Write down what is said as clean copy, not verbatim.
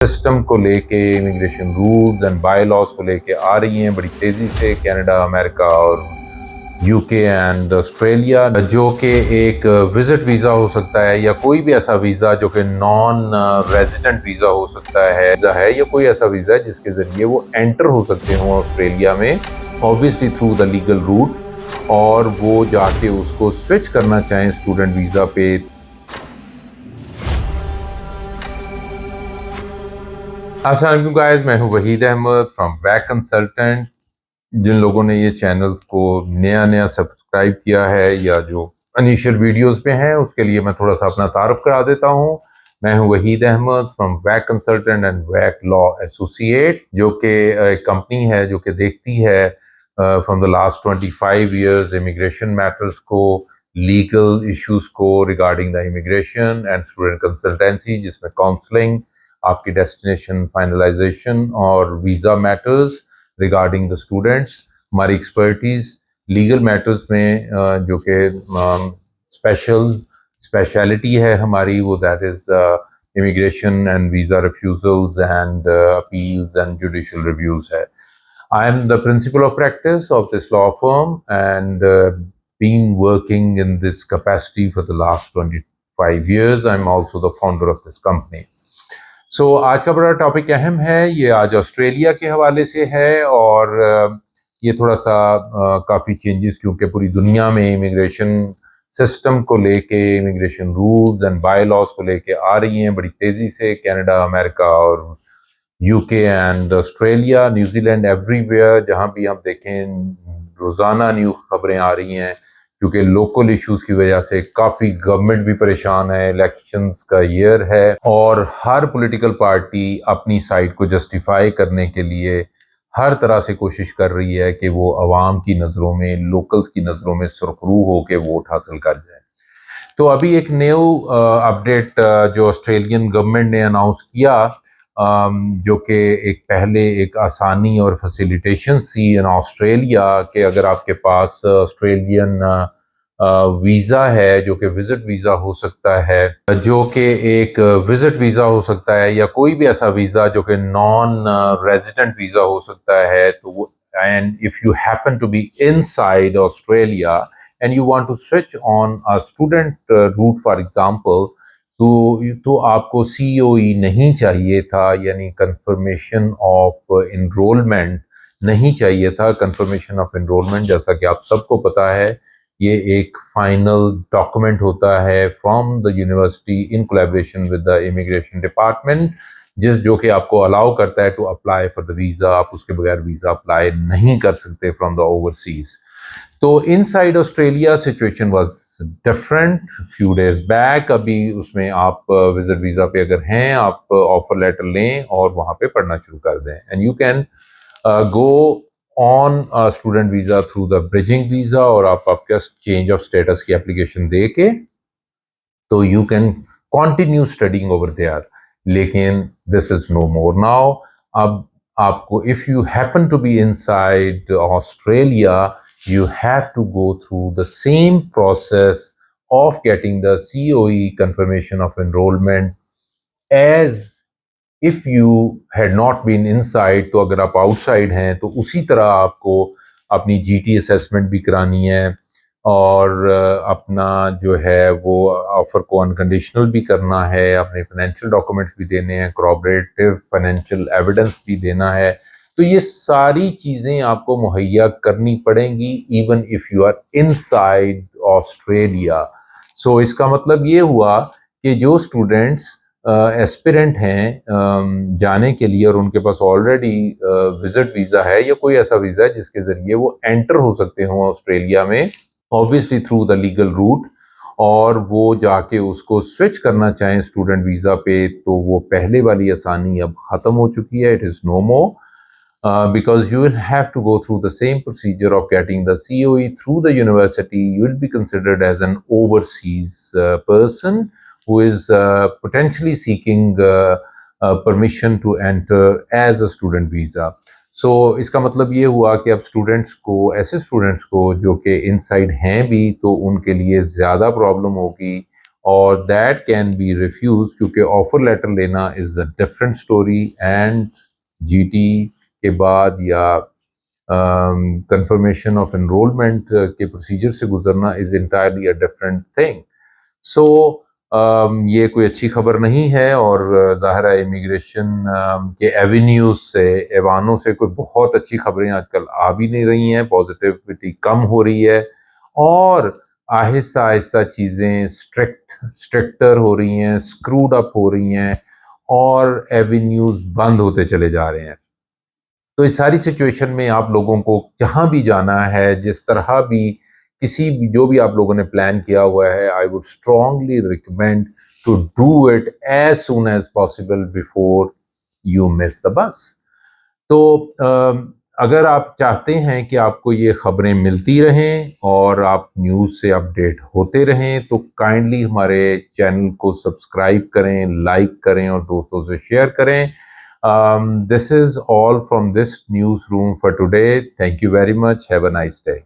System को लेके, immigration rules and bylaws को लेके आ रही हैं बड़ी तेज़ी से कनाडा, अमेरिका और यूके एंड ऑस्ट्रेलिया, जो कि एक विजिट वीज़ा हो सकता है या कोई भी ऐसा वीज़ा जो कि नॉन रेजिडेंट वीज़ा हो सकता है या कोई ऐसा वीज़ा है जिसके ज़रिए वो एंटर हो सकते हों ऑस्ट्रेलिया में, obviously through the legal route, और वो जाके उसको स्विच करना चाहें स्टूडेंट वीज़ा पे। अस्सलाम वालेकुम गाइस, मैं हूं Waheed Ahmed from Vac consultant. जिन लोगों ने ये चैनल को नया सब्सक्राइब किया है या जो इनिशियल वीडियोस पे हैं, उसके लिए मैं थोड़ा सा अपना तारुफ करा देता हूं। मैं हूं Waheed Ahmed from Vac consultant and Vac law associate, जो कि एक कंपनी है जो कि देखती है from the last 25 years immigration matters को, लीगल इश्यूज को regarding the immigration and student consultancy, जिसमें काउंसलिंग, आपकी डेस्टिनेशन फाइनलाइजेशन और visa matters regarding the students. हमारी एक्सपर्टीज़ लीगल मैटर्स में जो कि स्पेशलिटी है हमारी, वो that is immigration and visa refusals and appeals and judicial reviews है। I am the principal of practice of this law firm and been working in this capacity for the last 25 years. I'm also the founder of this company. आज का बड़ा topic अहम है, ये आज Australia के हवाले से है और ये थोड़ा सा काफ़ी चेंजेस, क्योंकि पूरी दुनिया में इमिग्रेशन सिस्टम को लेके, immigration rules and bylaws को लेके आ रही हैं बड़ी तेज़ी से कनाडा, अमेरिका और UK and Australia, New Zealand, everywhere. जहाँ भी आप देखें रोज़ाना न्यू खबरें आ रही हैं, क्योंकि लोकल इश्यूज की वजह से काफ़ी गवर्नमेंट भी परेशान है। इलेक्शंस का ईयर है और हर पॉलिटिकल पार्टी अपनी साइड को जस्टिफाई करने के लिए हर तरह से कोशिश कर रही है कि वो अवाम की नज़रों में, लोकल्स की नज़रों में सुरखरू हो के वोट हासिल कर जाए। तो अभी एक न्यू अपडेट जो ऑस्ट्रेलियन गवर्नमेंट ने अनाउंस किया, जो कि एक पहले एक आसानी और फैसिलिटेशन थी इन ऑस्ट्रेलिया कि अगर आपके पास ऑस्ट्रेलियन वीज़ा है जो कि विजिट वीज़ा हो सकता है, जो कि एक विजिट वीज़ा हो सकता है या कोई भी ऐसा वीज़ा जो कि नॉन रेजिडेंट वीज़ा हो सकता है, तो वो, and if you happen to be inside Australia and you want to switch on a student route for example, तो आपको COE नहीं चाहिए था, यानी कंफर्मेशन ऑफ इनरोलमेंट नहीं चाहिए था। कंफर्मेशन ऑफ इनरोलमेंट, जैसा कि आप सबको पता है, ये एक फाइनल डॉक्यूमेंट होता है from the university in collaboration with the immigration department, जो कि आपको अलाउ करता है to apply for the visa. आप उसके बगैर वीज़ा अप्लाई नहीं कर सकते फ्रॉम द ओवरसीज। तो inside Australia situation was different few days back. अभी उसमें आप विजिट वीज़ा पे अगर हैं, आप ऑफर लेटर लें और वहाँ पे पढ़ना शुरू कर दें, and you can go on student visa through the bridging visa, और आप आपका चेंज ऑफ स्टेटस की एप्लीकेशन दे के तो you can continue studying over there. लेकिन this is no more now. अब आपको, if you happen to be inside Australia, you have to go through the same process of getting the COE, confirmation of enrollment, as if you had not been inside। तो अगर आप outside हैं तो उसी तरह आपको अपनी GT असेसमेंट भी करानी है और अपना जो है वो ऑफर को अनकंडीशनल भी करना है, अपने फाइनेंशियल डॉक्यूमेंट्स भी देने हैं, corroborative फाइनेंशियल एविडेंस भी देना है। तो ये सारी चीज़ें आपको मुहैया करनी पड़ेंगी even if you are inside Australia. So इसका मतलब ये हुआ कि जो स्टूडेंट्स एस्पिरेंट हैं जाने के लिए और उनके पास ऑलरेडी विजिट वीज़ा है या कोई ऐसा वीज़ा है जिसके ज़रिए वो एंटर हो सकते हों ऑस्ट्रेलिया में, obviously through the legal route, और वो जाके उसको स्विच करना चाहें स्टूडेंट वीज़ा पे, तो वो पहले वाली आसानी अब ख़त्म हो चुकी है। It is no more. Because you will have to go through the same procedure of getting the COE through the university. You will be considered as an overseas person who is potentially seeking permission to enter as a student visa. So इसका मतलब ये हुआ कि अब students को, ऐसे students को जो कि इनसाइड हैं भी, तो उनके लिए ज़्यादा प्रॉब्लम होगी और दैट कैन बी रिफ्यूज, क्योंकि ऑफर लेटर लेना is a different story and GT के बाद या कंफर्मेशन ऑफ एनरोलमेंट के प्रोसीजर से गुजरना is entirely a different thing. So ये कोई अच्छी खबर नहीं है और ज़ाहिर है इमिग्रेशन के एवेन्यूज़ से, ऐवानों से कोई बहुत अच्छी खबरें आजकल आ भी नहीं रही हैं, पॉजिटिविटी कम हो रही है और आहिस्ता आहिस्ता चीज़ें स्ट्रिक्टर हो रही हैं, स्क्रूड अप हो रही हैं और एवेन्यूज़ बंद होते चले जा रहे हैं। तो इस सारी सिचुएशन में आप लोगों को जहाँ भी जाना है, जिस तरह भी किसी भी जो भी आप लोगों ने प्लान किया हुआ है, I would strongly recommend to do it as soon as possible before you miss the bus. तो अगर आप चाहते हैं कि आपको ये खबरें मिलती रहें और आप न्यूज़ से अपडेट होते रहें, तो काइंडली हमारे चैनल को सब्सक्राइब करें, लाइक करें और दोस्तों से शेयर करें। This is all from this newsroom for today. Thank you very much. Have a nice day.